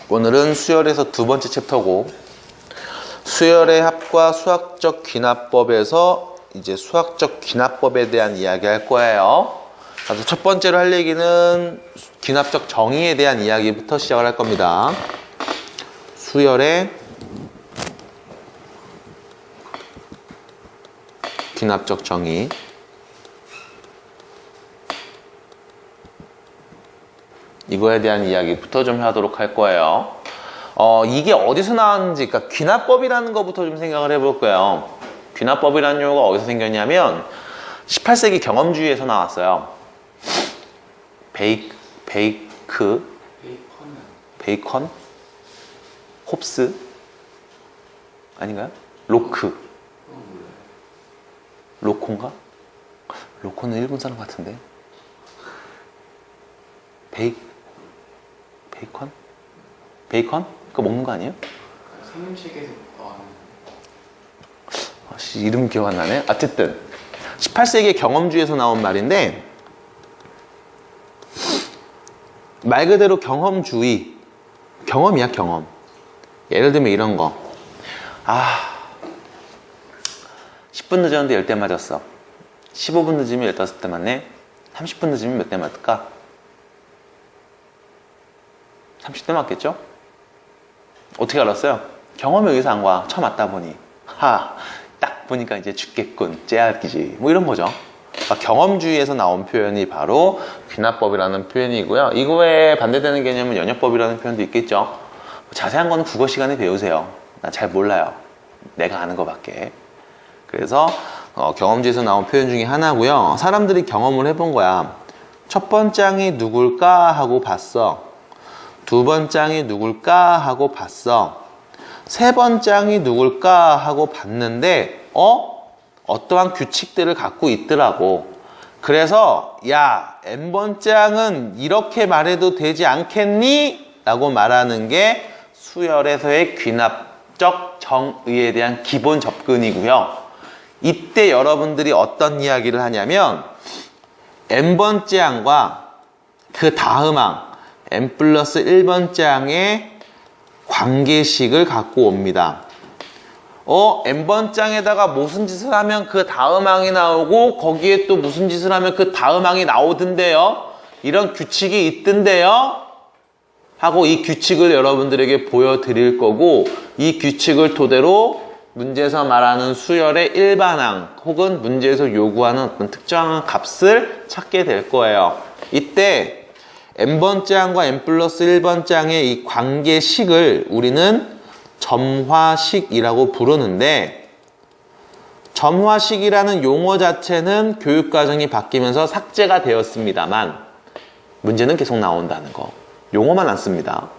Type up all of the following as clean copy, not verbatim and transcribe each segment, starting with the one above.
오늘은 수열에서 두 번째 챕터고, 수열의 합과 수학적 귀납법에서 이제 수학적 귀납법에 대한 이야기 할 거예요. 그래서 첫 번째로 할 얘기는 귀납적 정의에 대한 이야기부터 시작을 할 겁니다. 수열의 귀납적 정의. 이거에 대한 이야기부터 좀 하도록 할 거예요. 이게 어디서 나왔는지, 그러니까 귀납법이라는 것부터 좀 생각을 해볼 거예요. 귀납법이라는 용어가 어디서 생겼냐면 18세기 경험주의에서 나왔어요. 베이컨? 홉스? 아닌가요? 로코인가? 로코는 일본 사람 같은데. 베이컨? 그거 먹는 거 아니에요? 상임식에서 나왔는. 이름 기억 안 나네. 어쨌든 18세기 경험주의에서 나온 말인데, 말 그대로 경험주의. 경험이야, 경험. 예를 들면 이런 거. 10분 늦었는데 10대 맞았어. 15분 늦으면 15대 맞네. 30분 늦으면 몇 대 맞을까? 30대 맞겠죠? 어떻게 알았어요? 경험에 의해서 한 거야. 처음 맞다 보니. 딱 보니까 이제 죽겠군. 째야끼지. 뭐 이런 거죠. 경험주의에서 나온 표현이 바로 귀납법이라는 표현이고요. 이거에 반대되는 개념은 연역법이라는 표현도 있겠죠. 자세한 거는 국어 시간에 배우세요. 나 잘 몰라요. 내가 아는 거밖에. 그래서 경험주의에서 나온 표현 중에 하나고요. 사람들이 경험을 해본 거야. 첫 번장이 누굴까 하고 봤어. 두 번장이 누굴까 하고 봤어. 세 번장이 누굴까 하고 봤는데 어떠한 규칙들을 갖고 있더라고. 그래서 야, n번장은 이렇게 말해도 되지 않겠니? 라고 말하는 게 수열에서의 귀납적 정의에 대한 기본 접근이고요. 이때 여러분들이 어떤 이야기를 하냐면 n번째 항과 그 다음 항 n 플러스 1번째 항의 관계식을 갖고 옵니다. n번째 항에다가 무슨 짓을 하면 그 다음 항이 나오고 거기에 또 무슨 짓을 하면 그 다음 항이 나오던데요. 이런 규칙이 있던데요. 하고 이 규칙을 여러분들에게 보여드릴 거고, 이 규칙을 토대로 문제에서 말하는 수열의 일반항 혹은 문제에서 요구하는 어떤 특정한 값을 찾게 될 거예요. 이때 n번째 항과 n 플러스 1번째 항의 이 관계식을 우리는 점화식이라고 부르는데, 점화식이라는 용어 자체는 교육과정이 바뀌면서 삭제가 되었습니다만 문제는 계속 나온다는 거. 용어만 안 씁니다.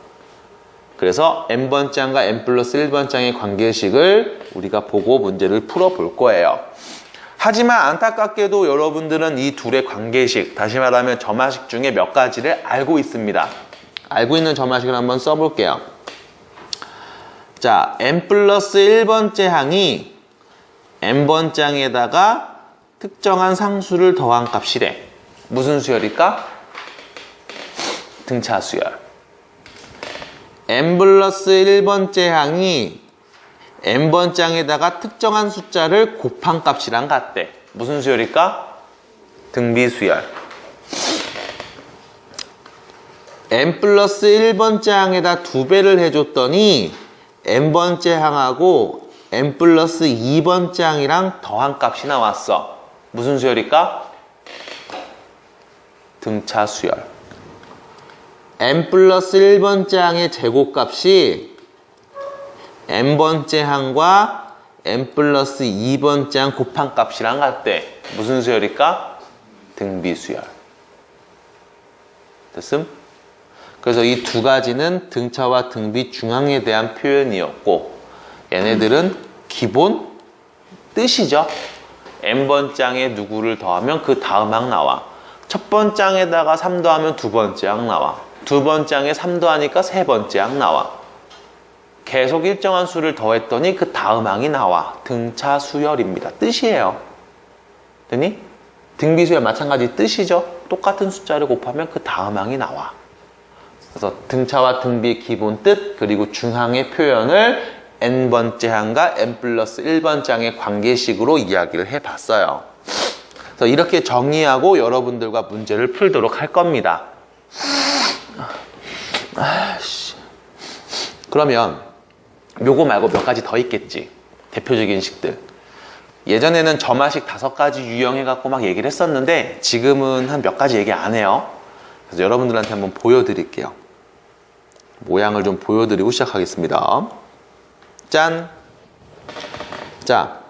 그래서 n번째 항과 n 플러스 1번째 항의 관계식을 우리가 보고 문제를 풀어볼 거예요. 하지만 안타깝게도 여러분들은 이 둘의 관계식, 다시 말하면 점화식 중에 몇 가지를 알고 있습니다. 알고 있는 점화식을 한번 써볼게요. 자, n 플러스 1번째 항이 n번째 항에다가 특정한 상수를 더한 값이래. 무슨 수열일까? 등차 수열. n 플러스 1번째 항이 n번째 항에다가 특정한 숫자를 곱한 값이랑 같대. 무슨 수열일까? 등비수열. n 플러스 1번째 항에다 2배를 해줬더니 n번째 항하고 n 플러스 2번째 항이랑 더한 값이 나왔어. 무슨 수열일까? 등차 수열. n 플러스 1번째 항의 제곱값이 n번째 항과 n 플러스 2번째 항 곱한 값이랑 같대. 무슨 수열일까? 등비수열. 됐음? 그래서 이 두 가지는 등차와 등비 중항에 대한 표현이었고, 얘네들은 기본 뜻이죠. n번째 항에 누구를 더하면 그 다음 항 나와. 첫 번째 항에다가 3 더하면 두 번째 항 나와. 두 번째 항에 3 더하니까 세 번째 항 나와. 계속 일정한 수를 더했더니 그 다음 항이 나와. 등차 수열입니다. 뜻이에요. 됐니? 등비수열 마찬가지 뜻이죠. 똑같은 숫자를 곱하면 그 다음 항이 나와. 그래서 등차와 등비의 기본 뜻 그리고 중항의 표현을 n번째 항과 n 플러스 1번째 항의 관계식으로 이야기를 해봤어요. 그래서 이렇게 정리하고 여러분들과 문제를 풀도록 할 겁니다. 그러면 요거 말고 몇 가지 더 있겠지. 대표적인 식들. 예전에는 점화식 5가지 유형해갖고 막 얘기를 했었는데 지금은 한 몇 가지 얘기 안 해요. 그래서 여러분들한테 한번 보여드릴게요. 모양을 좀 보여드리고 시작하겠습니다. 짠! 자,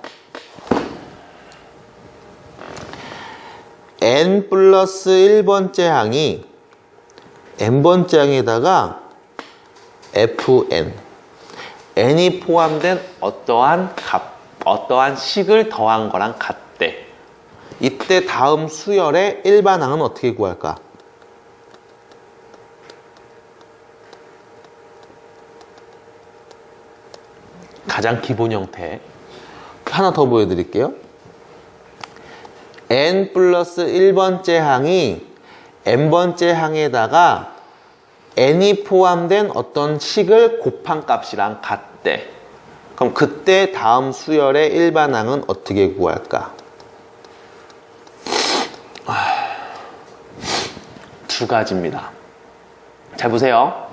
n 플러스 1번째 항이 n번째 항에다가 fn, n이 포함된 어떠한 값, 어떠한 식을 더한 거랑 같대. 이때 다음 수열의 일반항은 어떻게 구할까? 가장 기본 형태. 하나 더 보여드릴게요. n 플러스 1번째 항이 n번째 항에다가 n이 포함된 어떤 식을 곱한 값이랑 같대. 그럼 그때 다음 수열의 일반항은 어떻게 구할까? 두 가지입니다. 잘 보세요.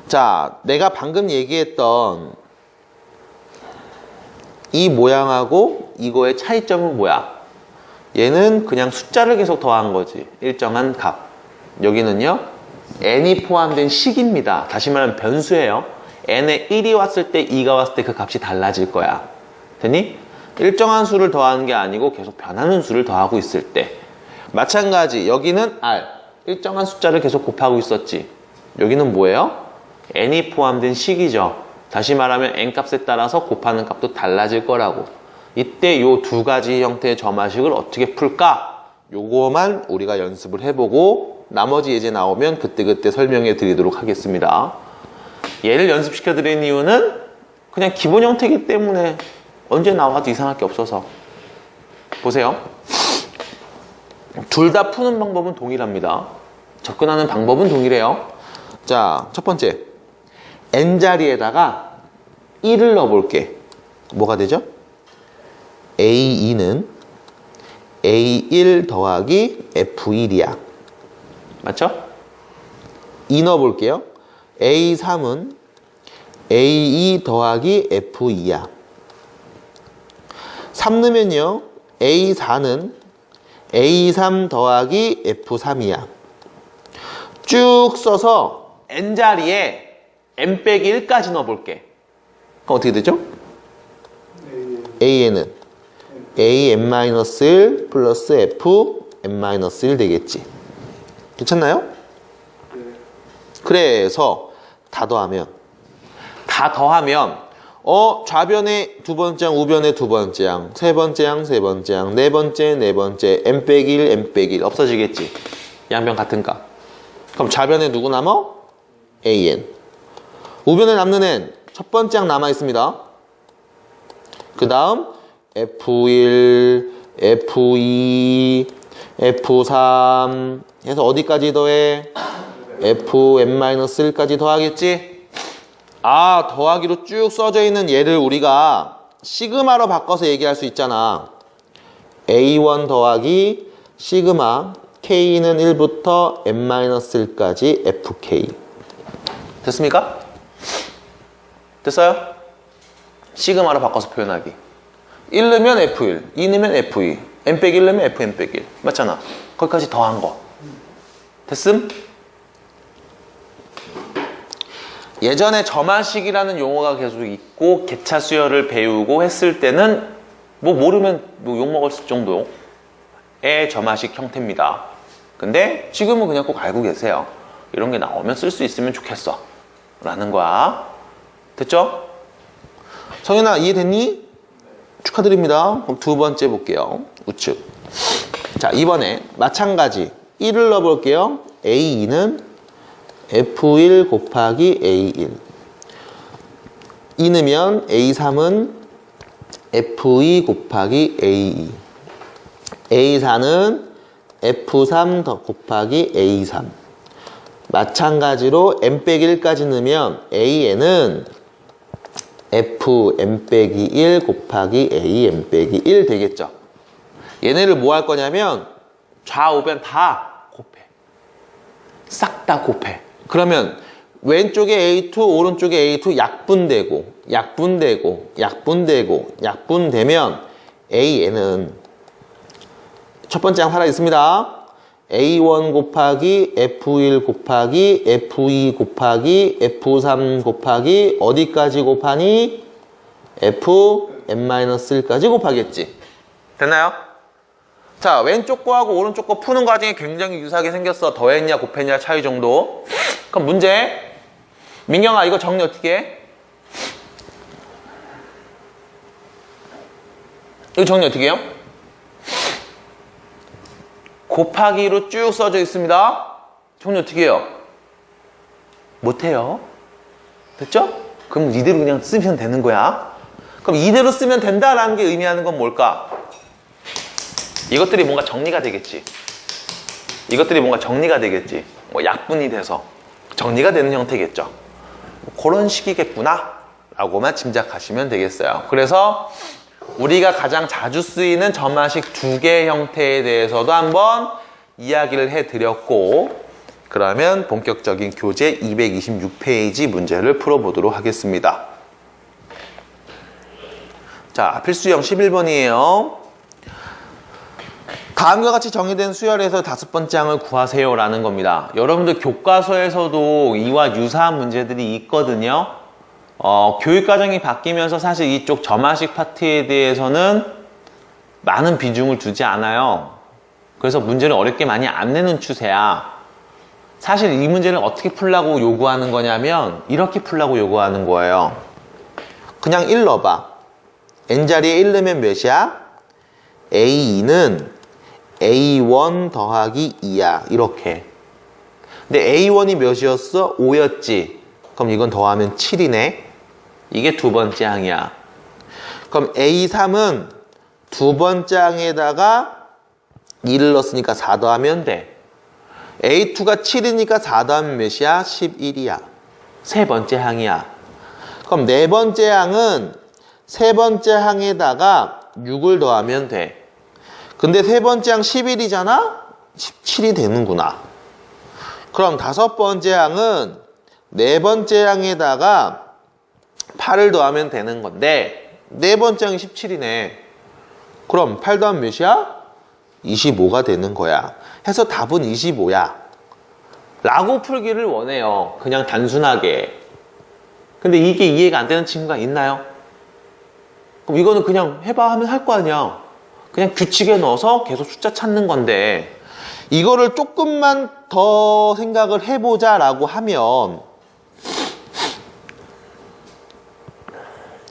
자, 내가 방금 얘기했던 이 모양하고 이거의 차이점은 뭐야? 얘는 그냥 숫자를 계속 더한 거지. 일정한 값. 여기는요, n이 포함된 식입니다. 다시 말하면 변수예요. n에 1이 왔을 때 2가 왔을 때 그 값이 달라질 거야. 됐니? 일정한 수를 더하는 게 아니고 계속 변하는 수를 더하고 있을 때. 마찬가지 여기는 r. 일정한 숫자를 계속 곱하고 있었지. 여기는 뭐예요? n이 포함된 식이죠. 다시 말하면 n값에 따라서 곱하는 값도 달라질 거라고. 이때 요 두 가지 형태의 점화식을 어떻게 풀까? 요거만 우리가 연습을 해보고 나머지 예제 나오면 그때그때 설명해 드리도록 하겠습니다. 얘를 연습시켜 드리는 이유는 그냥 기본 형태이기 때문에 언제 나와도 이상할 게 없어서. 보세요. 둘 다 푸는 방법은 동일합니다. 접근하는 방법은 동일해요. 자, 첫 번째. n자리에다가 1을 넣어볼게. 뭐가 되죠? A2는 A1 더하기 F1이야. 맞죠? 2 넣어볼게요. A3은 A2 더하기 F2야. 3 넣으면요. A4는 A3 더하기 F3이야. 쭉 써서 n자리에 n 빼기 1까지 넣어볼게. 그럼 어떻게 되죠? AN은 AN-1 플러스 FN-1 되겠지. 괜찮나요? 그래서 다 더하면 좌변에 두 번째 항, 우변에 두 번째 항, 세 번째 항, 세 번째 항, 네 번째 n 빼기 1, n 빼기 1 없어지겠지. 양변 같은 값. 그럼 좌변에 누구 남어? AN. 우변에 남는 n 첫 번째 항 남아 있습니다. 그 다음 F1, F2, F3 해서 어디까지 더해? FN-1까지 더하겠지? 아, 더하기로 쭉 써져 있는 얘를 우리가 시그마로 바꿔서 얘기할 수 있잖아. A1 더하기 시그마 K는 1부터 n-1까지 FK. 됐습니까? 됐어요? 시그마로 바꿔서 표현하기. 1 넣으면 F1, 2 넣으면 F2, n 빼기 1 넣으면 FN 빼기 1. 맞잖아. 거기까지 더한 거. 됐음? 예전에 점화식이라는 용어가 계속 있고 개차 수열을 배우고 했을 때는 뭐 모르면 뭐 욕먹을 정도의 점화식 형태입니다. 근데 지금은 그냥 꼭 알고 계세요. 이런 게 나오면 쓸 수 있으면 좋겠어 라는 거야. 됐죠? 성현아, 이해됐니? 축하드립니다. 그럼 두 번째 볼게요. 우측. 자, 이번에 마찬가지 1을 넣어볼게요. A2는 F1 곱하기 A1. 2 넣으면 A3은 F2 곱하기 A2. A4는 F3 더 곱하기 A3. 마찬가지로 n-1까지 넣으면 an은 f n-1 곱하기 a n-1 되겠죠. 얘네를 뭐 할 거냐면 좌우변 다 곱해. 싹 다 곱해. 그러면 왼쪽에 A2, 오른쪽에 A2 약분되고 약분되고 약분되고 약분되면 AN은 첫 번째 항 살아 있습니다. A1 곱하기 F1 곱하기 F2 곱하기 F3 곱하기 어디까지 곱하니? Fn-1까지 곱하겠지. 됐나요? 자, 왼쪽 거하고 오른쪽 거 푸는 과정이 굉장히 유사하게 생겼어. 더했냐 곱했냐 차이 정도. 그럼 문제. 민경아, 이거 정리 어떻게 해? 이거 정리 어떻게 해요? 곱하기로 쭉 써져 있습니다. 정리 어떻게 해요? 못해요. 됐죠? 그럼 이대로 그냥 쓰면 되는 거야. 그럼 이대로 쓰면 된다라는 게 의미하는 건 뭘까? 이것들이 뭔가 정리가 되겠지. 이것들이 뭔가 정리가 되겠지. 뭐 약분이 돼서 정리가 되는 형태겠죠. 그런 식이겠구나 라고만 짐작하시면 되겠어요. 그래서 우리가 가장 자주 쓰이는 점화식 두 개 형태에 대해서도 한번 이야기를 해드렸고, 그러면 본격적인 교재 226페이지 문제를 풀어보도록 하겠습니다. 자, 필수형 11번이에요. 다음과 같이 정의된 수열에서 5번째 항을 구하세요 라는 겁니다. 여러분들 교과서에서도 이와 유사한 문제들이 있거든요. 교육과정이 바뀌면서 사실 이쪽 점화식 파트에 대해서는 많은 비중을 두지 않아요. 그래서 문제를 어렵게 많이 안 내는 추세야. 사실 이 문제를 어떻게 풀라고 요구하는 거냐면 이렇게 풀라고 요구하는 거예요. 그냥 1 넣어봐. n자리에 1 넣으면 몇이야? a2는 A1 더하기 2야. 이렇게. 근데 A1이 몇이었어? 5였지. 그럼 이건 더하면 7이네. 이게 두 번째 항이야. 그럼 A3은 두 번째 항에다가 2를 넣었으니까 4 더하면 돼. A2가 7이니까 4 더하면 몇이야? 11이야. 세 번째 항이야. 그럼 네 번째 항은 세 번째 항에다가 6을 더하면 돼. 근데 세 번째 항 11이잖아? 17이 되는구나. 그럼 다섯 번째 항은 네 번째 항에다가 8을 더하면 되는 건데 네 번째 항이 17이네. 그럼 8 더하면 몇이야? 25가 되는 거야. 해서 답은 25야. 라고 풀기를 원해요. 그냥 단순하게. 근데 이게 이해가 안 되는 친구가 있나요? 그럼 이거는 그냥 해봐 하면 할 거 아니야. 그냥 규칙에 넣어서 계속 숫자 찾는 건데 이거를 조금만 더 생각을 해보자 라고 하면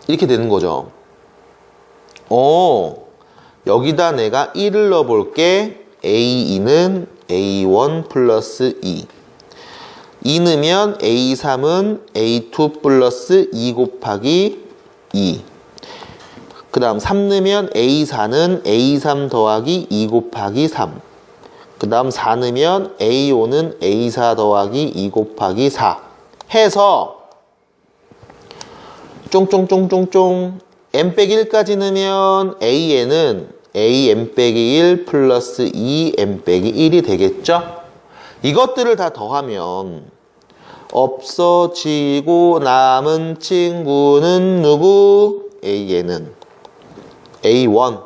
이렇게 되는 거죠. 여기다 내가 1을 넣어볼게. A2는 A1 플러스 2. 2 넣으면 A3은 A2 플러스 2 곱하기 2. 그 다음 3 넣으면 A4는 A3 더하기 2 곱하기 3. 그 다음 4 넣으면 A5는 A4 더하기 2 곱하기 4 해서 쫑쫑쫑쫑쫑 n-1까지 넣으면 AN은 AN-1 플러스 2n-1이 되겠죠? 이것들을 다 더하면 없어지고 남은 친구는 누구? AN은 A1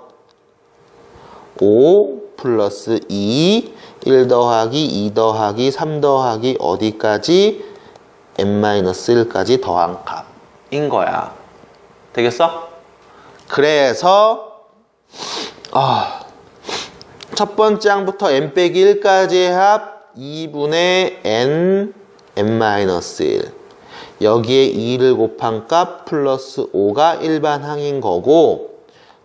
5 플러스 2 1 더하기 2 더하기 3 더하기 어디까지? n-1까지 더한 값인 거야. 되겠어? 그래서 첫 번째 항부터 n-1까지의 합 2분의 n-1 여기에 2를 곱한 값 플러스 5가 일반 항인 거고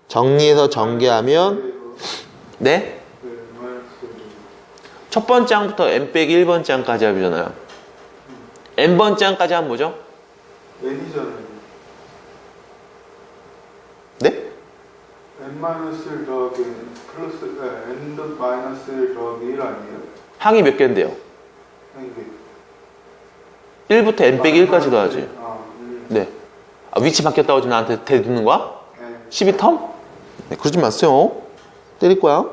정리해서 전개하면 네? 첫 번째 항부터 n-1번째 항까지 합이잖아요. n번째 항까지 하면 뭐죠? n이잖아요. 네? n-1 더하기 n 마이너스 1 더하기 1 아니에요? 항이 몇 개인데요? 한 개. 1부터 n 빼기 1까지 더하지. 아, 네. 아, 위치 바뀌었다고 지금 나한테 대두는 거야? 네. 12텀? 네, 그러지 마세요. 때릴 거야.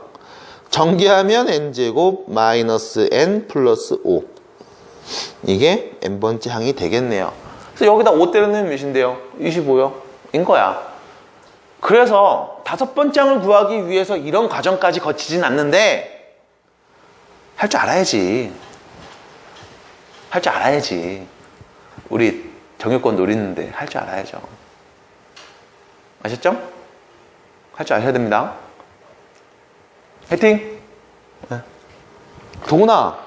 전개하면 n제곱 마이너스 n 플러스 5. 이게 n번째 항이 되겠네요. 그래서 여기다 5 때려넣으면 몇인데요? 25요. 인 거야. 그래서 5번째 항을 구하기 위해서 이런 과정까지 거치진 않는데 할 줄 알아야지. 할 줄 알아야지. 우리 정유권 노리는데 할 줄 알아야죠. 아셨죠? 할 줄 아셔야 됩니다. 화이팅! 네. 동훈아,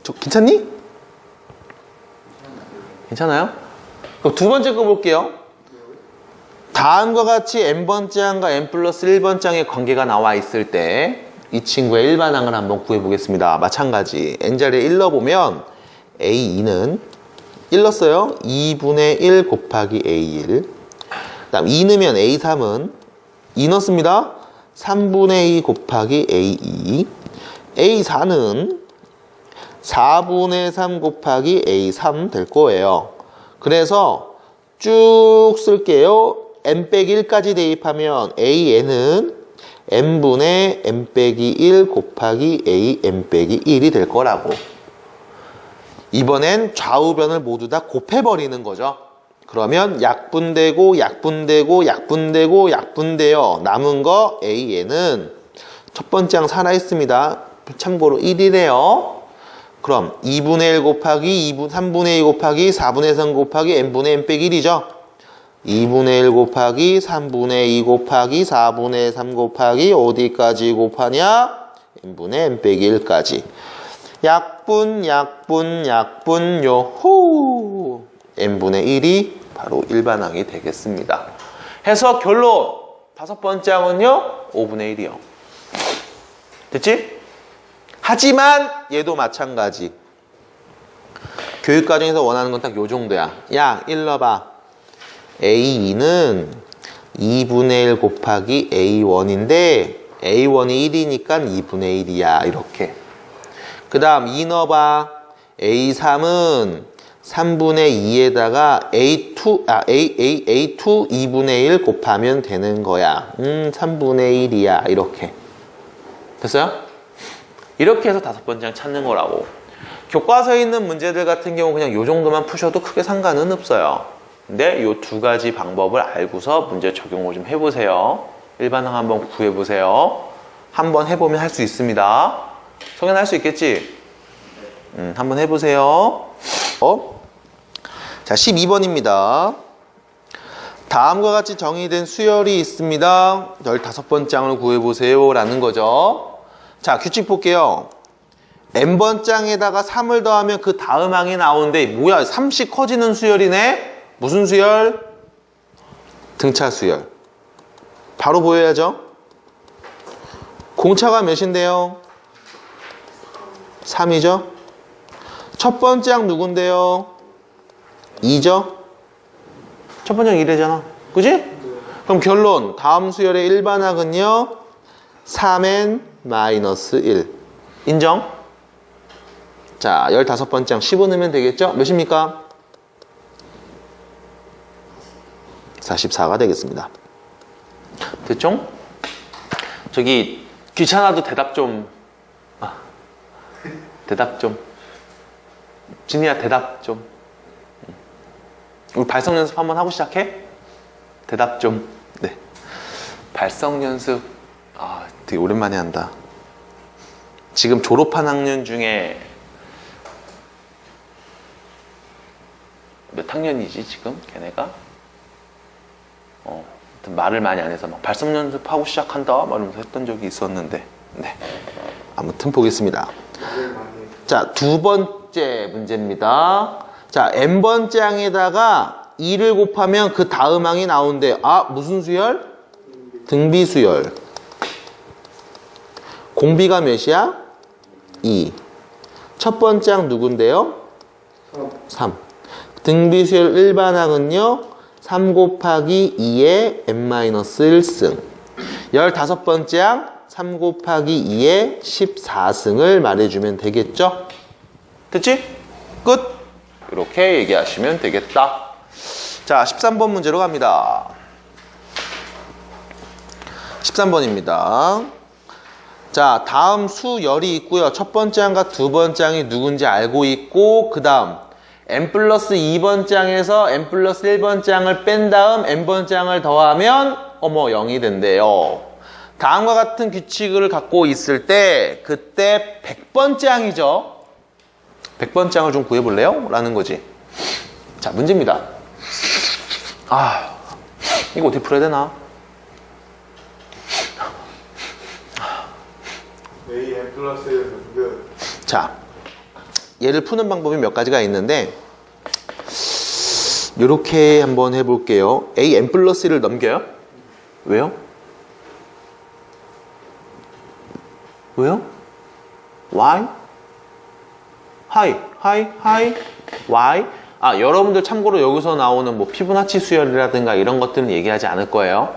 저 괜찮니? 괜찮아요? 그럼 두 번째 거 볼게요. 다음과 같이 n번째 항과 n 플러스 1번째 항의 관계가 나와 있을 때 이 친구의 일반항을 한번 구해보겠습니다. 마찬가지 n자리에 1 넣어보면 a2는 1 넣었어요. 2분의 1 곱하기 a1. 그 다음 2 넣으면 a3은 2 넣습니다. 3분의 2 곱하기 a2. a4는 4분의 3 곱하기 a3 될 거예요. 그래서 쭉 쓸게요. n 빼기 1까지 대입하면 an은 n분의 n 빼기 1 곱하기 a n 빼기 1이 될 거라고. 이번엔 좌우변을 모두 다 곱해버리는 거죠. 그러면 약분되고 약분되고 약분되고 약분되어 남은 거 an은 첫 번째 항 살아있습니다. 참고로 1이래요. 그럼 2분의 1 곱하기 3분의 2 곱하기 4분의 3 곱하기 n분의 n 빼기 1이죠. 2분의 1 곱하기 3분의 2 곱하기 4분의 3 곱하기 어디까지 곱하냐? n분의 n 빼기 1까지. 약분 요호 n분의 1이 바로 일반항이 되겠습니다. 해서 결론 5번째 항은요 5분의 1이요. 됐지? 하지만 얘도 마찬가지. 교육과정에서 원하는 건 딱 요 정도야. 야, 1 넣어봐. A2는 2분의 1 곱하기 A1인데 A1이 1이니까 2분의 1이야. 이렇게. 그 다음 2 넣어봐. A3은 3분의 2에다가 A2 2분의 1 곱하면 되는 거야. 3분의 1이야. 이렇게. 됐어요? 이렇게 해서 5번째 항 찾는 거라고. 교과서에 있는 문제들 같은 경우 그냥 요 정도만 푸셔도 크게 상관은 없어요. 근데 요 두 가지 방법을 알고서 문제 적용을 좀 해보세요. 일반항 한번 구해보세요. 한번 해보면 할 수 있습니다. 성현 할 수 있겠지? 한번 해보세요. 자, 12번입니다. 다음과 같이 정의된 수열이 있습니다. 15번째 항을 구해보세요. 라는 거죠. 자, 규칙 볼게요. n번째 항에다가 3을 더하면 그 다음 항이 나오는데 뭐야? 3씩 커지는 수열이네? 무슨 수열? 등차 수열. 바로 보여야죠. 공차가 몇인데요? 3이죠? 첫 번째 항 누군데요? 2죠? 첫 번째 항 2래잖아. 그지? 그럼 결론. 다음 수열의 일반항은요? 3n-1. 인정? 자, 15번째 항 15 넣으면 되겠죠? 몇입니까? 44가 되겠습니다. 됐죠? 저기 귀찮아도 대답 좀. 대답 좀. 진이야 대답 좀. 우리 발성 연습 한번 하고 시작해? 대답 좀. 네. 발성 연습. 아, 되게 오랜만에 한다. 지금 졸업한 학년 중에 몇 학년이지 지금 걔네가? 말을 많이 안 해서 막 발성 연습하고 시작한다 막 이러면서 했던 적이 있었는데. 네. 아무튼 보겠습니다. 자, 두 번째 문제입니다. 자, n번째 항에다가 2를 곱하면 그 다음 항이 나오는데 무슨 수열? 등비수열. 공비가 몇이야? 2. 첫 번째 항 누군데요? 3. 등비수열 일반항은요 3 곱하기 2의 n-1승. 15번째 항 3 곱하기 2의 14승을 말해주면 되겠죠? 됐지? 끝! 이렇게 얘기하시면 되겠다. 자, 13번 문제로 갑니다. 13번입니다. 자, 다음 수열이 있고요. 첫 번째 항과 두 번째 항이 누군지 알고 있고, 그 다음 n 플러스 2번째 항에서 n 플러스 1번째 항을 뺀 다음 n번째 항을 더하면 0이 된대요. 다음과 같은 규칙을 갖고 있을 때 그때 100번째 항이죠. 100번째 항을 좀 구해볼래요? 라는 거지. 자, 문제입니다. 이거 어떻게 풀어야 되나? A n 플러스 1을 넘겨. 자, 얘를 푸는 방법이 몇 가지가 있는데 이렇게 한번 해볼게요. A n 플러스 1을 넘겨요? 왜요? 왜요? Why? Why? 여러분들 참고로 여기서 나오는 뭐 피부나치 수열이라든가 이런 것들은 얘기하지 않을 거예요.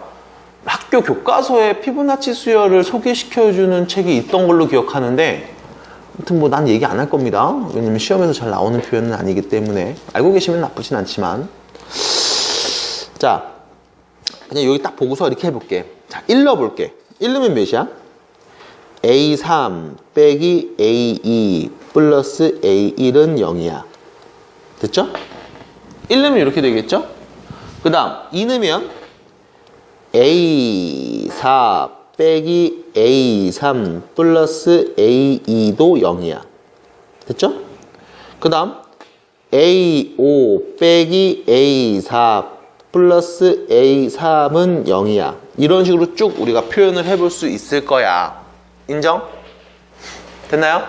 학교 교과서에 피부나치 수열을 소개시켜주는 책이 있던 걸로 기억하는데, 아무튼 뭐 난 얘기 안 할 겁니다. 왜냐면 시험에서 잘 나오는 표현은 아니기 때문에. 알고 계시면 나쁘진 않지만. 자, 그냥 여기 딱 보고서 이렇게 해볼게. 자, 1 넣어볼게. 1 넣으면 몇이야? A3 빼기 A2 플러스 A1은 0이야. 됐죠? 1 넣으면 이렇게 되겠죠? 그 다음 2 넣으면 A4 빼기 A3 플러스 A2도 0이야. 됐죠? 그 다음 A5 빼기 A4 플러스 A3은 0이야. 이런 식으로 쭉 우리가 표현을 해볼 수 있을 거야. 인정? 됐나요?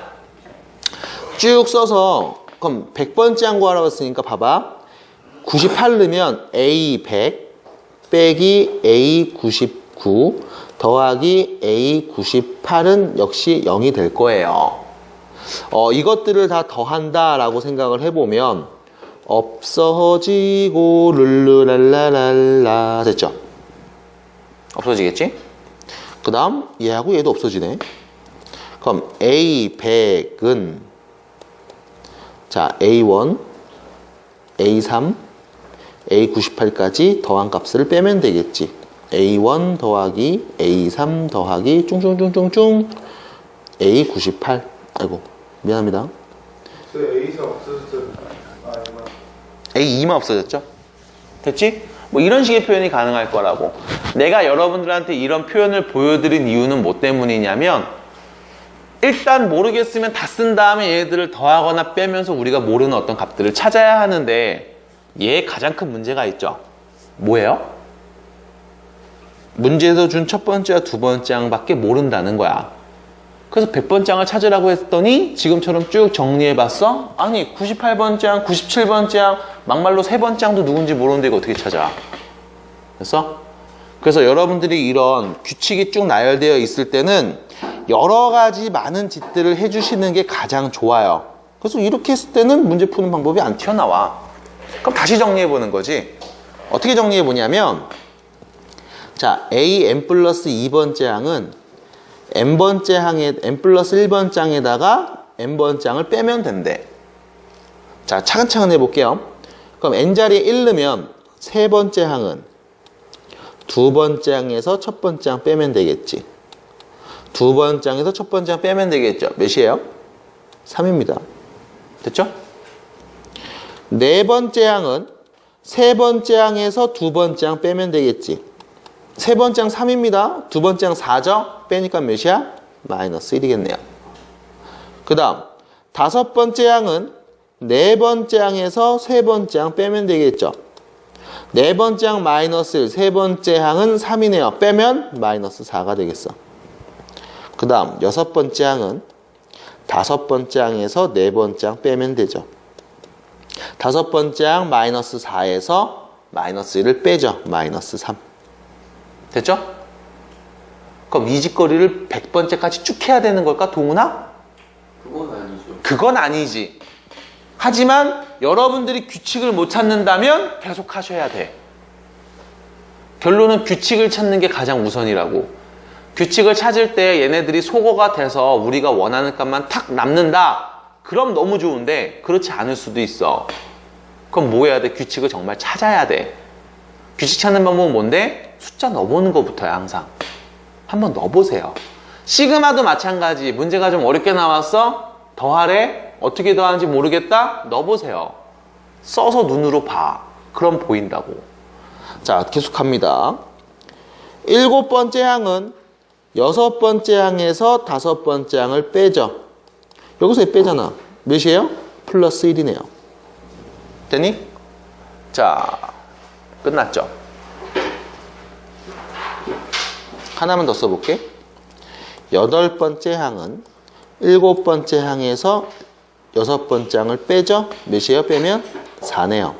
쭉 써서 그럼 100번째 항 구하라고 했으니까 봐봐. 98 넣으면 A100 빼기 A99 더하기 A98은 역시 0이 될 거예요. 이것들을 다 더한다 라고 생각을 해보면 없어지고 룰루랄라랄라 됐죠? 없어지겠지? 그 다음 얘하고 얘도 없어지네. 그럼 A100은 자 A1, A3, A98까지 더한 값을 빼면 되겠지. A1 더하기 A3 더하기 쭝쭝쭝쭝쭝 A98. 아이고 미안합니다. A사 없어졌죠. A2만 없어졌죠? 됐지? 뭐 이런 식의 표현이 가능할 거라고. 내가 여러분들한테 이런 표현을 보여드린 이유는 뭐 때문이냐면, 일단 모르겠으면 다 쓴 다음에 얘들을 더하거나 빼면서 우리가 모르는 어떤 값들을 찾아야 하는데, 얘의 가장 큰 문제가 있죠. 뭐예요? 문제에서 준 첫 번째와 두 번째 항밖에 모른다는 거야. 그래서 100번째 항을 찾으라고 했더니 지금처럼 쭉 정리해봤어? 아니 98번째 항, 97번째 항, 막말로 3번째 항도 누군지 모르는데 이거 어떻게 찾아? 됐어? 그래서 여러분들이 이런 규칙이 쭉 나열되어 있을 때는 여러 가지 많은 짓들을 해주시는 게 가장 좋아요. 그래서 이렇게 했을 때는 문제 푸는 방법이 안 튀어나와. 그럼 다시 정리해보는 거지. 어떻게 정리해보냐면, 자, A n 플러스 2번째 항은 n번째 항에 n 플러스 1번째 항에다가 n번째 항을 빼면 된대. 자, 차근차근 해볼게요. 그럼 n자리에 1 넣으면 세 번째 항은 두 번째 항에서 첫 번째 항 빼면 되겠지. 두 번째 항에서 첫 번째 항 빼면 되겠죠. 몇이에요? 3입니다. 됐죠? 네 번째 항은 세 번째 항에서 두 번째 항 빼면 되겠지. 세 번째 항 3입니다. 두 번째 항 4죠? 빼니까 몇이야? 마이너스 1이겠네요. 그 다음 다섯 번째 항은 네 번째 항에서 세 번째 항 빼면 되겠죠. 네 번째 항 마이너스 1, 세 번째 항은 3이네요. 빼면 마이너스 4가 되겠어. 그 다음 여섯 번째 항은 다섯 번째 항에서 네 번째 항 빼면 되죠. 다섯 번째 항 마이너스 4에서 마이너스 1을 빼죠. 마이너스 3. 됐죠? 그럼 이 짓거리를 100번째까지 쭉 해야 되는 걸까, 동훈아? 그건 아니죠. 그건 아니지. 하지만 여러분들이 규칙을 못 찾는다면 계속 하셔야 돼. 결론은 규칙을 찾는 게 가장 우선이라고. 규칙을 찾을 때 얘네들이 소거가 돼서 우리가 원하는 값만 탁 남는다. 그럼 너무 좋은데 그렇지 않을 수도 있어. 그럼 뭐 해야 돼? 규칙을 정말 찾아야 돼. 규칙 찾는 방법은 뭔데? 숫자 넣어보는 것부터야 항상. 한번 넣어보세요. 시그마도 마찬가지. 문제가 좀 어렵게 나왔어? 더하래? 어떻게 더하는지 모르겠다? 넣어보세요. 써서 눈으로 봐. 그럼 보인다고. 자, 계속합니다. 7번째 항은 6번째 항에서 5번째 항을 빼죠. 여기서 빼잖아. 몇이에요? 플러스 1이네요. 됐니? 자, 끝났죠? 하나만 더 써볼게. 8번째 항은 7번째 항에서 6번째 항을 빼죠? 몇이에요? 빼면 4네요.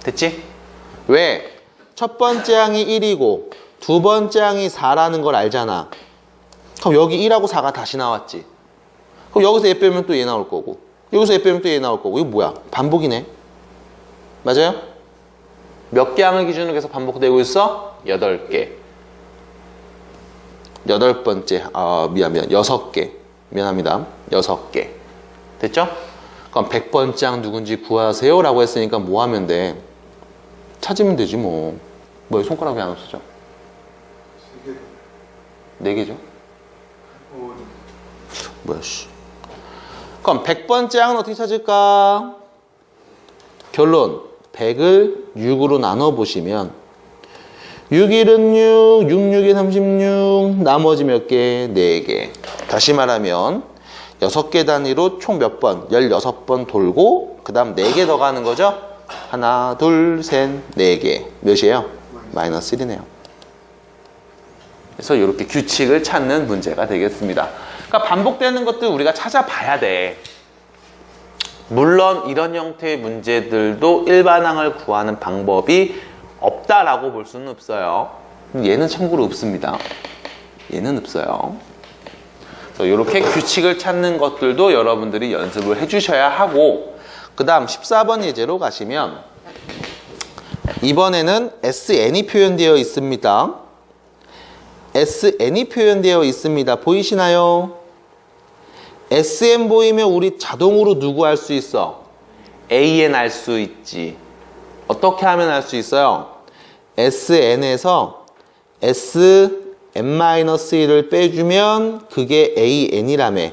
됐지? 왜? 첫 번째 항이 1이고 두 번째 항이 4라는 걸 알잖아. 그럼 여기 1하고 4가 다시 나왔지. 그럼 여기서 얘 빼면 또 얘 나올 거고 여기서 얘 빼면 또 얘 나올 거고. 이거 뭐야? 반복이네. 맞아요? 몇 개 항을 기준으로 해서 반복되고 있어? 8개. 8번째, 미안. 6개. 미안합니다. 6개. 됐죠? 그럼 100번째 항 누군지 구하세요 라고 했으니까 뭐 하면 돼? 찾으면 되지 뭐. 뭐야, 손가락 왜 안 없어져? 4개죠? 뭐야, 씨. 그럼 100번째 항은 어떻게 찾을까? 결론. 100을 6으로 나눠보시면 6일은 6, 66에 36, 나머지 몇 개? 4개. 다시 말하면 6개 단위로 총 몇 번? 16번 돌고 그 다음 4개 더 가는 거죠? 하나, 둘, 셋, 4개. 몇이에요? 마이너스 1이네요. 그래서 이렇게 규칙을 찾는 문제가 되겠습니다. 그러니까 반복되는 것들 우리가 찾아봐야 돼. 물론 이런 형태의 문제들도 일반항을 구하는 방법이 없다라고 볼 수는 없어요. 얘는 참고로 없습니다. 얘는 없어요. 그래서 이렇게 규칙을 찾는 것들도 여러분들이 연습을 해주셔야 하고, 그 다음 14번 예제로 가시면 이번에는 SN이 표현되어 있습니다. SN이 표현되어 있습니다. 보이시나요? SN 보이면 우리 자동으로 누구 알 수 있어? AN 알 수 있지. 어떻게 하면 알 수 있어요? SN에서 SN-1을 빼주면 그게 AN이라며.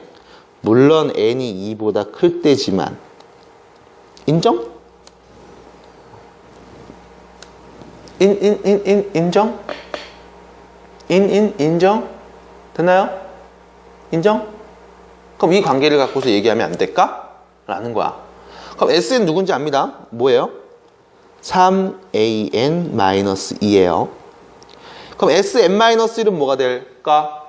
물론 N이 2보다 클 때지만. 인정? 인정? 인정? 됐나요? 인정? 그럼 이 관계를 갖고서 얘기하면 안 될까? 라는 거야. 그럼 SN 누군지 압니다. 뭐예요? 3AN-2예요. 그럼 SN-1은 뭐가 될까?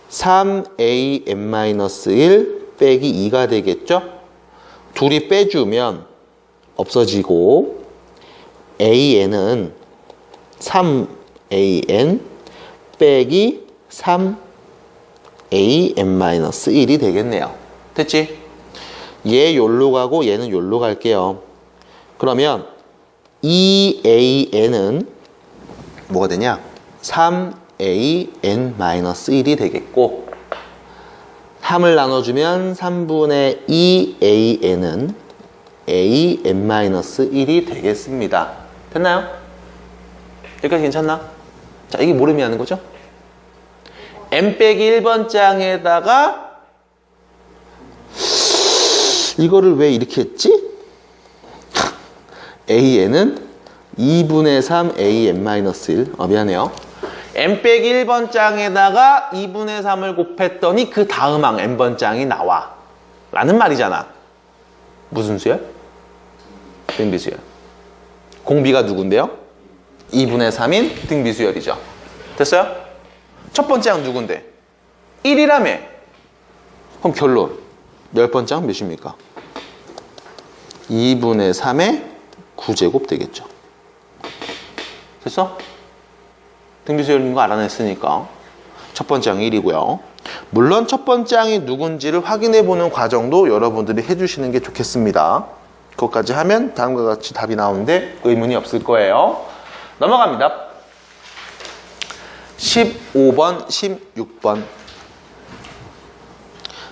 3AN-1 빼기 2가 되겠죠? 둘이 빼주면 없어지고 AN은 3AN 빼기 3AN-1이 되겠네요. 됐지? 얘 요로 가고 얘는 요로 갈게요. 그러면 2AN은 뭐가 되냐? 3AN-1이 되겠고 3을 나눠주면 3분의 2AN은 AN-1이 되겠습니다. 됐나요? 여기까지 괜찮나? 자, 이게 뭘 의미하는 거죠? n 빼기 1번째 항에다가 이거를 왜 이렇게 했지? AN은 2분의 3 AN-1. 미안해요. n 빼기 1번째 항에다가 2분의 3을 곱했더니 그 다음 항 n번째 항이 나와. 라는 말이잖아. 무슨 수열? 등비수열. 공비가 누군데요? 2분의 3인 등비수열이죠. 됐어요? 첫 번째 항 누군데? 1이라며. 그럼 결론. 10번째 항 몇입니까? 2분의 3의 9제곱 되겠죠. 됐어? 등비수열인 거 알아냈으니까. 첫 번째 항이 1이고요. 물론 첫 번째 항이 누군지를 확인해보는 과정도 여러분들이 해주시는 게 좋겠습니다. 그것까지 하면 다음과 같이 답이 나오는데 의문이 없을 거예요. 넘어갑니다. 15번, 16번.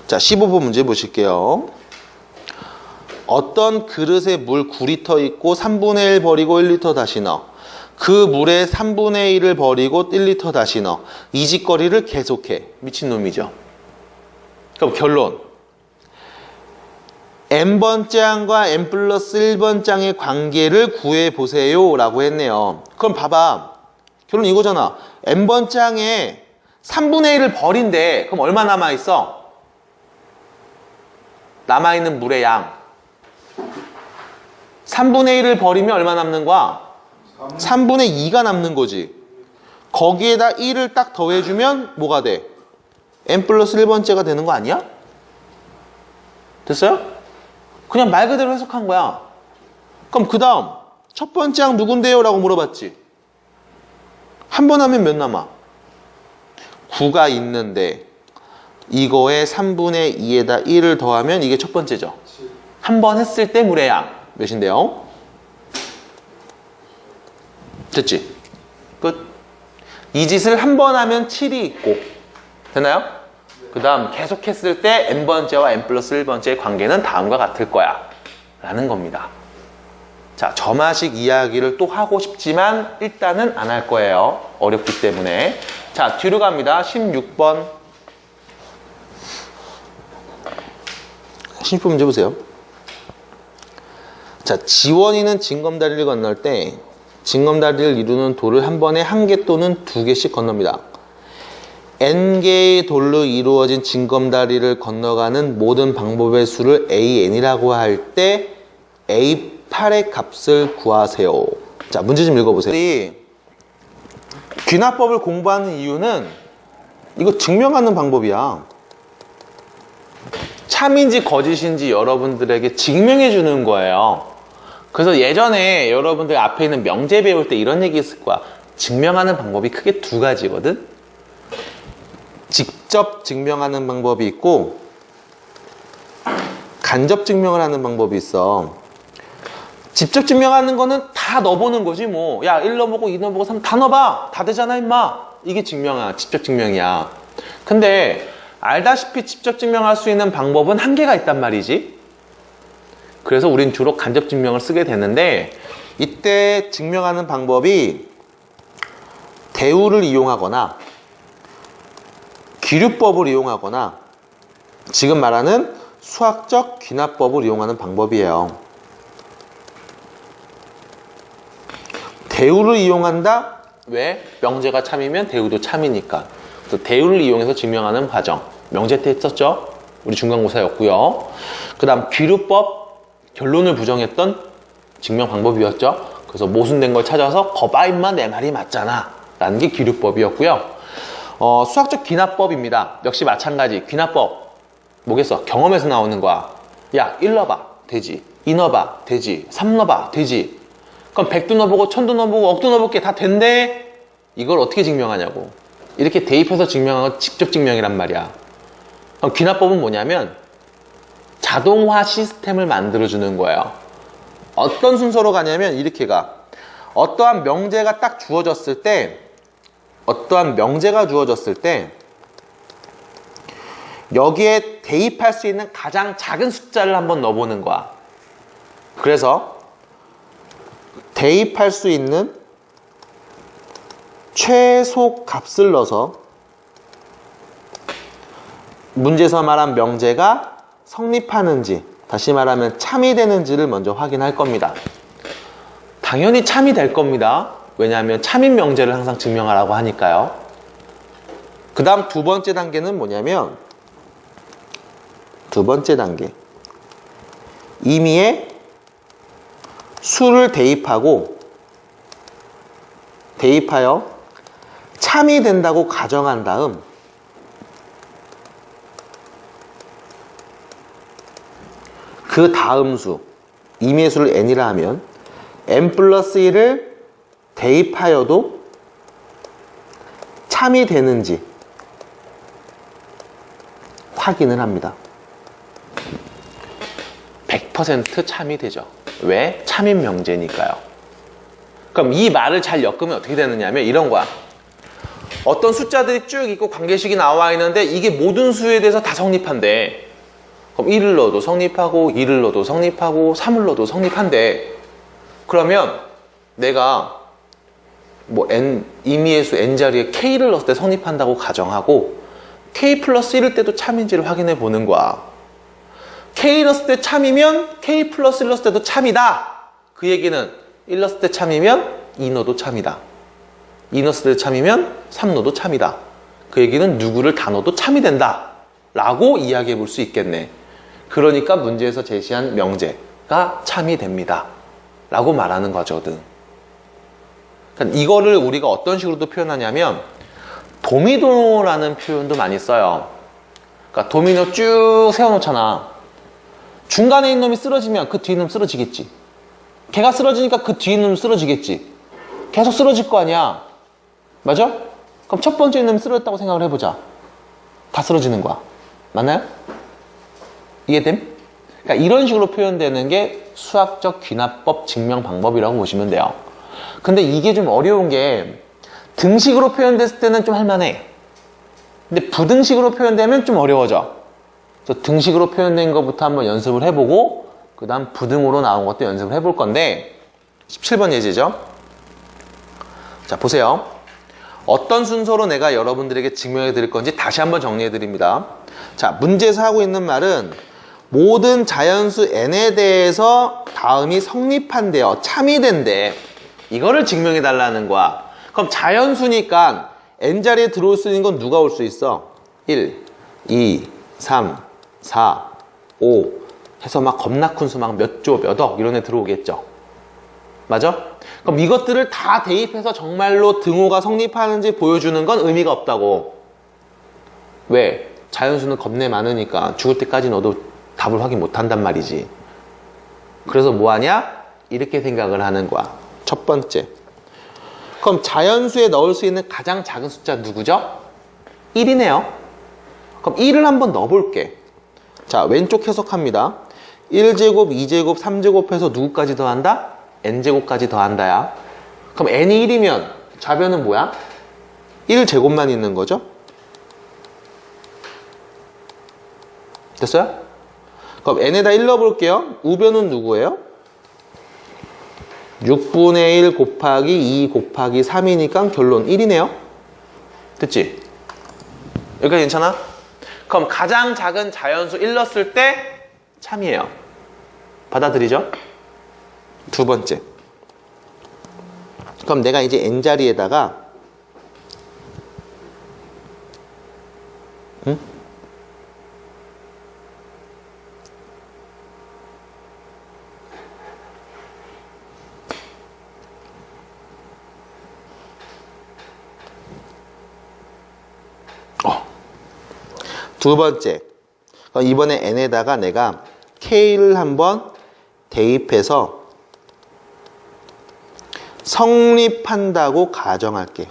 자, 15번 문제 보실게요. 어떤 그릇에 물 9리터 있고 3분의 1 버리고 1리터 다시 넣어. 그 물에 3분의 1을 버리고 1리터 다시 넣어. 이 짓거리를 계속해. 미친놈이죠. 그럼 결론. n번째 항과 n 플러스 1번째 항의 관계를 구해보세요 라고 했네요. 그럼 봐봐. 결론 이거잖아. n번째 항에 3분의 1을 버린대. 그럼 얼마 남아있어? 남아있는 물의 양 3분의 1을 버리면 얼마 남는 거야? 3분의 2가 남는 거지. 거기에다 1을 딱 더해주면 뭐가 돼? n 플러스 1번째가 되는 거 아니야? 됐어요? 그냥 말 그대로 해석한 거야. 그럼 그 다음 첫 번째 항 누군데요? 라고 물어봤지. 한 번 하면 몇 남아? 9가 있는데 이거에 3분의 2에다 1을 더하면 이게 첫 번째죠. 한 번 했을 때 물의 양 몇인데요? 됐지? 끝. 이 짓을 한 번 하면 7이 있고 되나요? 그 다음 계속 했을 때 n번째와 n 플러스 1번째의 관계는 다음과 같을 거야 라는 겁니다. 자, 점화식 이야기를 또 하고 싶지만 일단은 안 할 거예요. 어렵기 때문에. 자, 뒤로 갑니다. 16번 16번 문제 보세요. 자, 지원이는 징검다리를 건널 때 징검다리를 이루는 돌을 한 번에 한 개 또는 두 개씩 건넙니다. n개의 돌로 이루어진 징검다리를 건너가는 모든 방법의 수를 an이라고 할 때 a8의 값을 구하세요. 자, 문제 좀 읽어보세요. 귀납법을 공부하는 이유는 이거 증명하는 방법이야. 참인지 거짓인지 여러분들에게 증명해 주는 거예요. 그래서 예전에 여러분들 앞에 있는 명제 배울 때 이런 얘기 했을 거야. 증명하는 방법이 크게 두 가지거든. 직접 증명하는 방법이 있고 간접 증명을 하는 방법이 있어. 직접 증명하는 거는 다 넣어보는 거지 뭐. 야, 1 넣어보고 2 넣어보고 3 다 넣어봐. 다 되잖아 임마. 이게 증명이야. 직접 증명이야. 근데 알다시피 직접 증명할 수 있는 방법은 한계가 있단 말이지. 그래서 우린 주로 간접 증명을 쓰게 되는데 이때 증명하는 방법이 대우를 이용하거나 기류법을 이용하거나 지금 말하는 수학적 귀납법을 이용하는 방법이에요. 대우를 이용한다? 왜? 명제가 참이면 대우도 참이니까. 그래서 대우를 이용해서 증명하는 과정. 명제 때 했었죠? 우리 중간고사였고요. 그 다음 기류법, 결론을 부정했던 증명 방법이었죠. 그래서 모순된 걸 찾아서 거봐 임마 내 말이 맞잖아 라는 게 기류법이었고요. 수학적 귀납법입니다. 역시 마찬가지. 귀납법 뭐겠어? 경험에서 나오는 거야. 야, 1 넣어봐. 되지. 2 넣어봐. 되지. 3 넣어봐. 되지. 그럼 100도 넣어보고 1000도 넣어보고 억도 넣어볼게. 다 된대. 이걸 어떻게 증명하냐고. 이렇게 대입해서 증명한 건 직접 증명이란 말이야. 그럼 귀납법은 뭐냐면 자동화 시스템을 만들어주는 거예요. 어떤 순서로 가냐면 이렇게 가. 어떠한 명제가 딱 주어졌을 때 여기에 대입할 수 있는 가장 작은 숫자를 한번 넣어보는 거야. 그래서 대입할 수 있는 최소 값을 넣어서 문제에서 말한 명제가 성립하는지, 다시 말하면 참이 되는지를 먼저 확인할 겁니다. 당연히 참이 될 겁니다. 왜냐하면 참인 명제를 항상 증명하라고 하니까요. 그 다음 두 번째 단계는 뭐냐면 두 번째 단계 임의의 수를 대입하여 참이 된다고 가정한 다음 그 다음 수, 임의의 수를 n이라 하면 n 플러스 1을 대입하여도 참이 되는지 확인을 합니다. 100% 참이 되죠. 왜? 참인 명제니까요. 그럼 이 말을 잘 엮으면 어떻게 되느냐면 이런 거야. 어떤 숫자들이 쭉 있고 관계식이 나와 있는데 이게 모든 수에 대해서 다 성립한대. 그럼 1을 넣어도 성립하고 2를 넣어도 성립하고 3을 넣어도 성립한대. 그러면 내가 뭐 n 임의의 수 n자리에 k를 넣었을 때 성립한다고 가정하고 k 플러스 1일 때도 참인지를 확인해 보는 거야. k 넣었을 때 참이면 k 플러스 1 넣었을 때도 참이다. 그 얘기는 1 넣었을 때 참이면 2 넣어도 참이다. 2 넣었을 때 참이면 3 넣어도 참이다. 그 얘기는 누구를 다 넣어도 참이 된다 라고 이야기해 볼 수 있겠네. 그러니까 문제에서 제시한 명제가 참이 됩니다 라고 말하는 거거든. 그러니까 이거를 우리가 어떤 식으로도 표현하냐면 도미노라는 표현도 많이 써요. 그러니까 도미노 쭉 세워놓잖아. 중간에 있는 놈이 쓰러지면 그 뒤에 놈 쓰러지겠지. 걔가 쓰러지니까 그 뒤에 놈 쓰러지겠지. 계속 쓰러질 거 아니야. 맞아? 그럼 첫 번째 놈이 쓰러졌다고 생각을 해보자. 다 쓰러지는 거야. 맞나요? 이해됨? 그러니까 이런 식으로 표현되는 게 수학적 귀납법 증명 방법이라고 보시면 돼요. 근데 이게 좀 어려운 게 등식으로 표현됐을 때는 좀 할만해. 근데 부등식으로 표현되면 좀 어려워져. 그래서 등식으로 표현된 것부터 한번 연습을 해보고 그 다음 부등으로 나온 것도 연습을 해볼 건데 17번 예제죠. 자, 보세요. 어떤 순서로 내가 여러분들에게 증명해 드릴 건지 다시 한번 정리해 드립니다. 자, 문제에서 하고 있는 말은 모든 자연수 n에 대해서 다음이 성립한대요. 참이 된대. 이거를 증명해 달라는 거야. 그럼 자연수니까 n자리에 들어올 수 있는 건 누가 올 수 있어? 1, 2, 3, 4, 5 해서 막 겁나 큰 수 막 몇 조, 몇 억 이런 애 들어오겠죠. 맞아? 그럼 이것들을 다 대입해서 정말로 등호가 성립하는지 보여주는 건 의미가 없다고. 왜? 자연수는 겁내 많으니까 죽을 때까지 넣어도 답을 확인 못한단 말이지. 그래서 뭐하냐? 이렇게 생각을 하는 거야. 첫 번째. 그럼 자연수에 넣을 수 있는 가장 작은 숫자 누구죠? 1이네요. 그럼 1을 한번 넣어볼게. 자, 왼쪽 해석합니다. 1제곱, 2제곱, 3제곱 해서 누구까지 더한다? n제곱까지 더한다야. 그럼 n이 1이면 좌변은 뭐야? 1제곱만 있는 거죠? 됐어요? 그럼 n에다 1 넣어볼게요. 우변은 누구예요? 6분의 1 곱하기 2 곱하기 3이니까 결론 1이네요. 됐지? 여기까지 괜찮아? 그럼 가장 작은 자연수 1 넣었을 때 참이에요. 받아들이죠? 두 번째. 그럼 내가 이제 n자리에다가 두 번째. 그럼 이번에 n에다가 내가 k를 한번 대입해서 성립한다고 가정할게.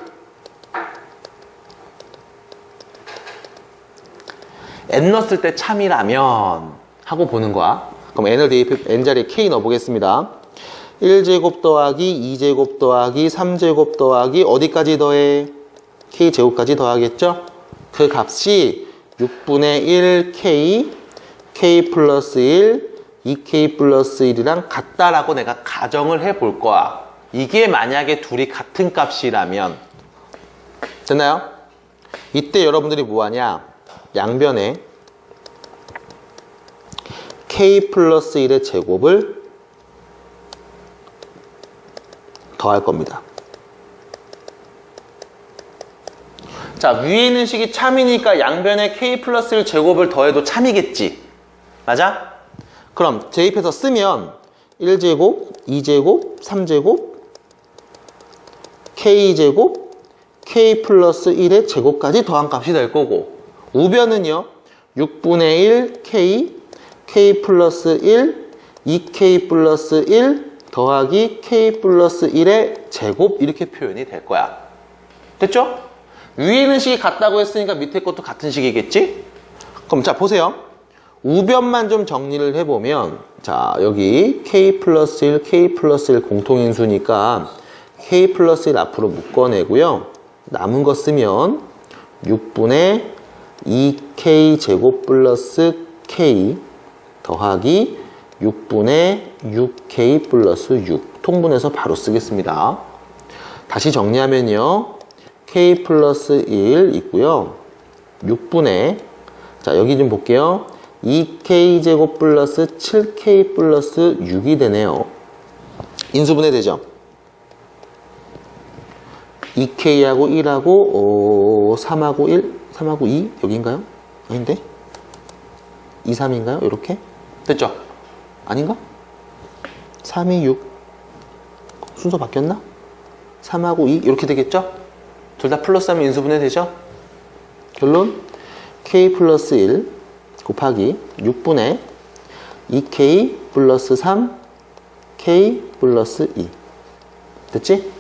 n 넣었을 때 참이라면 하고 보는 거야. 그럼 n을 대입해 n자리에 k 넣어보겠습니다. 1제곱 더하기 2제곱 더하기 3제곱 더하기 어디까지 더해? k제곱까지 더하겠죠? 그 값이 6분의 1k, k 플러스 1, 2k 플러스 1이랑 같다라고 내가 가정을 해볼 거야. 이게 만약에 둘이 같은 값이라면 됐나요? 이때 여러분들이 뭐하냐? 양변에 k 플러스 1의 제곱을 더할 겁니다. 자, 위에 있는 식이 참이니까 양변에 k 플러스 1 제곱을 더해도 참이겠지. 맞아? 그럼 대입해서 쓰면 1제곱, 2제곱, 3제곱, k제곱, k 플러스 1의 제곱까지 더한 값이 될 거고 우변은요 6분의 1 k, k 플러스 1, 2k 플러스 1 더하기 k 플러스 1의 제곱 이렇게 표현이 될 거야. 됐죠? 위에 있는 식이 같다고 했으니까 밑에 것도 같은 식이겠지? 그럼 자 보세요. 우변만 좀 정리를 해보면 자 여기 k 플러스 1, k 플러스 1 공통인수니까 k 플러스 1 앞으로 묶어내고요. 남은 거 쓰면 6분의 2k 제곱 플러스 k 더하기 6분의 6k 플러스 6 통분해서 바로 쓰겠습니다. 다시 정리하면요. k 플러스 1 있고요. 6분의 자 여기 좀 볼게요. 2k 제곱 플러스 7k 플러스 6이 되네요. 인수분해 되죠? 2k하고 1하고 3하고 1, 3하고 2 여기인가요? 아닌데? 2, 3인가요? 이렇게? 됐죠? 아닌가? 3, 2, 6 순서 바뀌었나? 3하고 2 이렇게 되겠죠? 둘 다 플러스 하면 인수분해 되죠? 결론 k 플러스 1 곱하기 6분의 2k 플러스 3 k 플러스 2 됐지?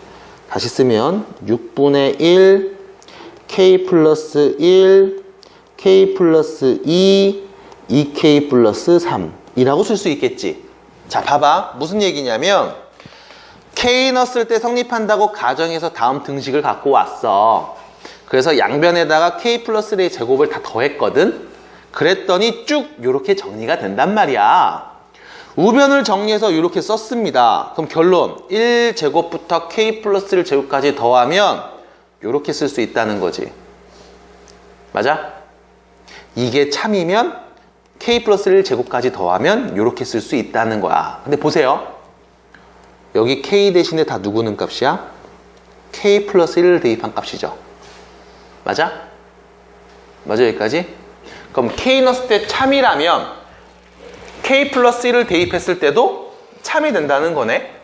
다시 쓰면 6분의 1 k 플러스 1 k 플러스 2 2k 플러스 3 이라고 쓸 수 있겠지. 자 봐봐 무슨 얘기냐면 k 넣었을 때 성립한다고 가정해서 다음 등식을 갖고 왔어. 그래서 양변에다가 k 플러스 1의 제곱을 다 더했거든. 그랬더니 쭉 이렇게 정리가 된단 말이야. 우변을 정리해서 이렇게 썼습니다. 그럼 결론 1제곱부터 k 플러스 1 제곱까지 더하면 이렇게 쓸 수 있다는 거지. 맞아? 이게 참이면 k 플러스 1 제곱까지 더하면 이렇게 쓸 수 있다는 거야. 근데 보세요. 여기 k 대신에 다 누구 는 값이야? k 플러스 1을 대입한 값이죠. 맞아? 맞아 여기까지? 그럼 k 넣었을 때 참이라면 k 플러스 1을 대입했을 때도 참이 된다는 거네.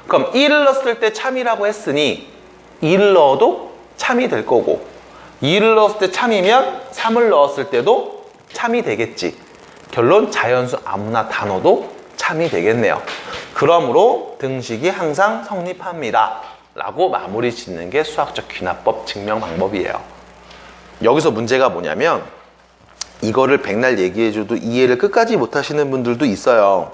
그럼 1을 넣었을 때 참이라고 했으니 2를 넣어도 참이 될 거고 2를 넣었을 때 참이면 3을 넣었을 때도 참이 되겠지. 결론 자연수 아무나 다 넣어도 참이 되겠네요. 그러므로 등식이 항상 성립합니다 라고 마무리 짓는 게 수학적 귀납법 증명 방법이에요. 여기서 문제가 뭐냐면 이거를 백날 얘기해줘도 이해를 끝까지 못 하시는 분들도 있어요.